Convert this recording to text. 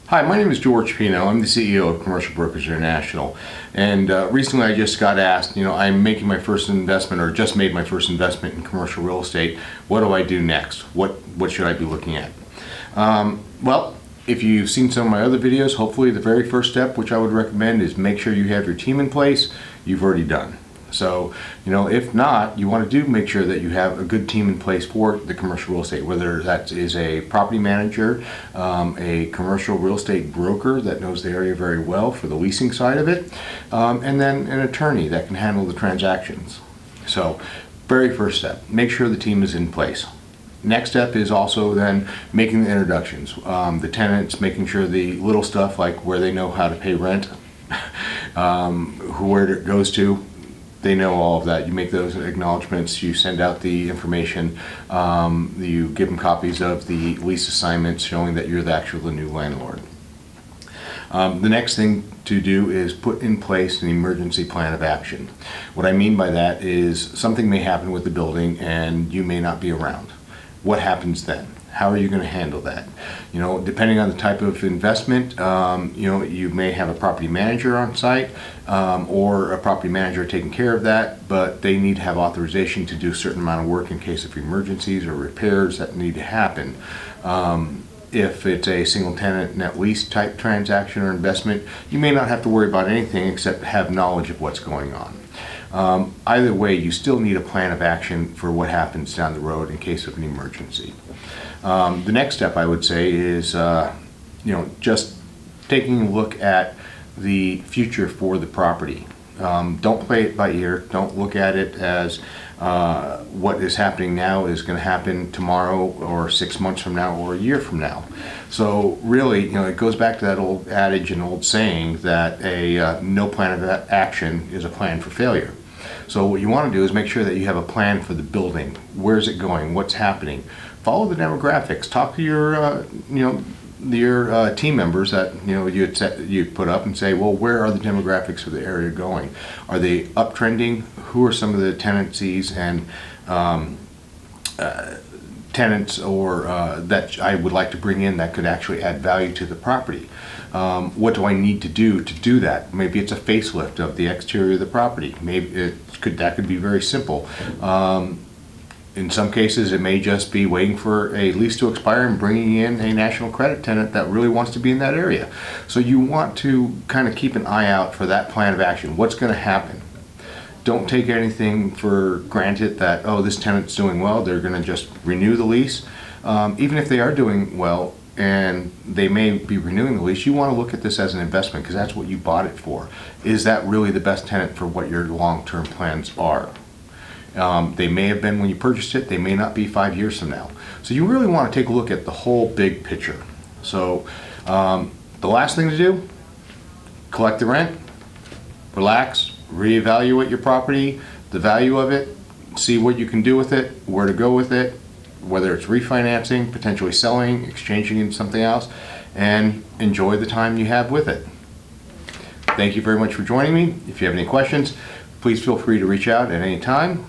Hi, my name is George Pino. I'm the CEO of Commercial Brokers International. And recently I just got asked, I'm making my first investment or just made my first investment in commercial real estate. What do I do next? What should I be looking at? Well, if you've seen some of my other videos, hopefully the very first step, which I would recommend, is make sure you have your team in place. You've already done. So, if not, you want to make sure that you have a good team in place for the commercial real estate, whether that is a property manager, a commercial real estate broker that knows the area very well for the leasing side of it, and then an attorney that can handle the transactions. So, very first step, make sure the team is in place. Next step is also then making the introductions. The tenants, making sure the little stuff like where they know how to pay rent, where it goes to. They know all of that. You make those acknowledgments, you send out the information, you give them copies of the lease assignments showing that you're the new landlord. The next thing to do is put in place an emergency plan of action. What I mean by that is something may happen with the building and you may not be around. What happens then? How are you going to handle that? Depending on the type of investment, you may have a property manager on site or a property manager taking care of that, but they need to have authorization to do a certain amount of work in case of emergencies or repairs that need to happen. If it's a single tenant net lease type transaction or investment, you may not have to worry about anything except have knowledge of what's going on. Either way, you still need a plan of action for what happens down the road in case of an emergency. The next step, I would say, is just taking a look at the future for the property. Don't play it by ear. Don't look at it as what is happening now is going to happen tomorrow or 6 months from now or a year from now. So really, it goes back to that old adage and old saying that a no plan of action is a plan for failure. So what you want to do is make sure that you have a plan for the building. Where's it going? What's happening? Follow the demographics. Talk to your team members that you'd put up and say, well, where are the demographics of the area going? Are they uptrending? Who are some of the tenancies and tenants or that I would like to bring in that could actually add value to the property? What do I need to do that? Maybe it's a facelift of the exterior of the property. Maybe that could be very simple. In some cases, it may just be waiting for a lease to expire and bringing in a national credit tenant that really wants to be in that area. So you want to kind of keep an eye out for that plan of action. What's going to happen? Don't take anything for granted that, oh, this tenant's doing well, they're going to just renew the lease. Even if they are doing well and they may be renewing the lease, you want to look at this as an investment because that's what you bought it for. Is that really the best tenant for what your long-term plans are? They may have been when you purchased it, they may not be 5 years from now. So you really want to take a look at the whole big picture. So the last thing to do, collect the rent, relax, reevaluate your property, the value of it, see what you can do with it, where to go with it, whether it's refinancing, potentially selling, exchanging into something else, and enjoy the time you have with it. Thank you very much for joining me. If you have any questions, please feel free to reach out at any time.